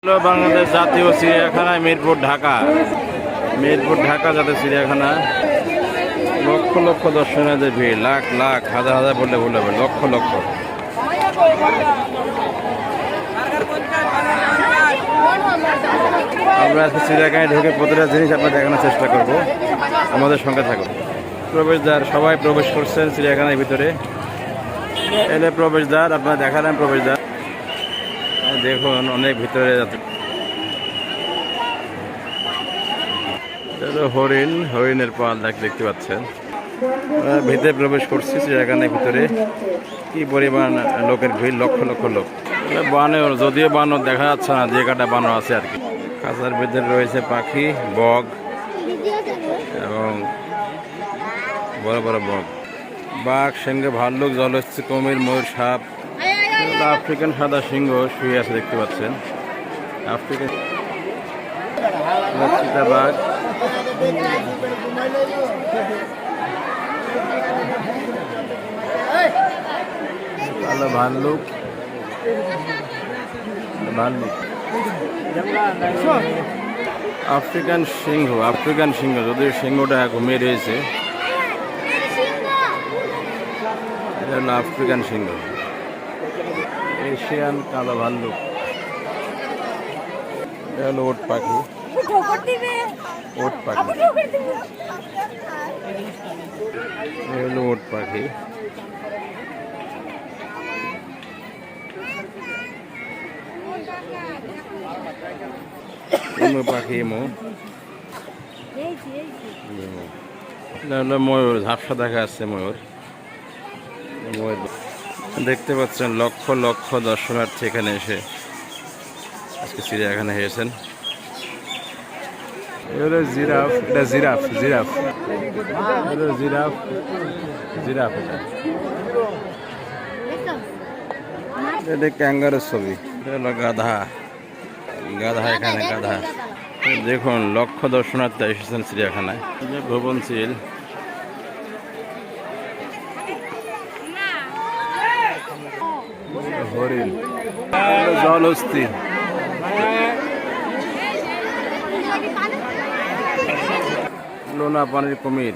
বাংলাদেশ জাতীয় চিড়িয়াখানায় মিরপুর ঢাকা জাতীয় চিড়িয়াখানা। লক্ষ লক্ষ দর্শনার্থীর ভিড়, লাখ লাখ হাজার হাজার বললে ভুল হবে, লক্ষ লক্ষ। আমরা আজকে চিড়িয়াখানায় ঢুকে প্রতিটা জিনিস আপনার দেখানোর চেষ্টা করব, আমাদের সঙ্গে থাকুন। প্রবেশদ্বার, সবাই প্রবেশ করছেন চিড়িয়াখানার ভিতরে। এলে প্রবেশদ্বার, আপনারা দেখালেন প্রবেশদ্বার। দেখুন অনেক ভিতরে যাচ্ছে। হরিণের পাল দেখতে পাচ্ছেন। ভিতরে প্রবেশ করছি চিড়িয়াখানার ভিতরে। কি পরিমাণ লোকের ভিড়, লক্ষ লক্ষ লোক। বানর, যদিও বানর দেখা যাচ্ছে না, যে কাটা বানর আছে আর কি। খাঁচার ভিতরে রয়েছে পাখি, বক এবং বড় বড় বক, বাঘ, সিংহ, ভাল্লুক, জলহস্তি, কুমির, ময়ূর, সাপ, আফ্রিকান সাদা সিংহ শুয়ে আছে দেখতে পাচ্ছেন। আফ্রিকান চিতাবাঘ, কালো ভাল্লুক, আফ্রিকান সিংহ, যদিও সিংহটা ঘুমিয়ে রয়েছে। এটা হলো আফ্রিকান সিংহ। এশিয়ান কালো ভাল্লুক, এটা হলো ওট পাখি। ময়ূর, ঝাপসা দেখা যাচ্ছে ময়ূর। দেখতে পাচ্ছেন লক্ষ লক্ষ দর্শনার্থী এখানে এসে আজকে চিড়িয়াখানা এসেছেন। এটা জিরাফ, এটা ক্যাঙ্গারুর ছবি। এটা হলো গাধা, এখানে গাধা। দেখুন লক্ষ দর্শনার্থী এসেছেন চিড়িয়াখানায়। ভুবনশীল, হরিণ, জলহস্তি, লোনা পানির কুমির,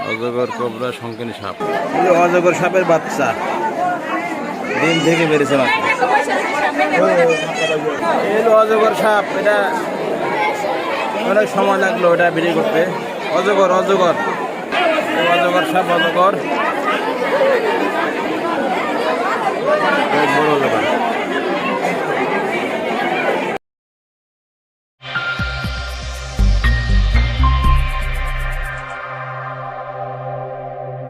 অজগর, কোবরা, শঙ্কিনী সাপ। অজগর সাপের বাচ্চা ডিম থেকে বেরিয়েছে মাত্র। অজগর সাপ, এটা অনেক সময় লাগলো এটা বিক্রি করতে। অজগর সাপ, বড় অজগর।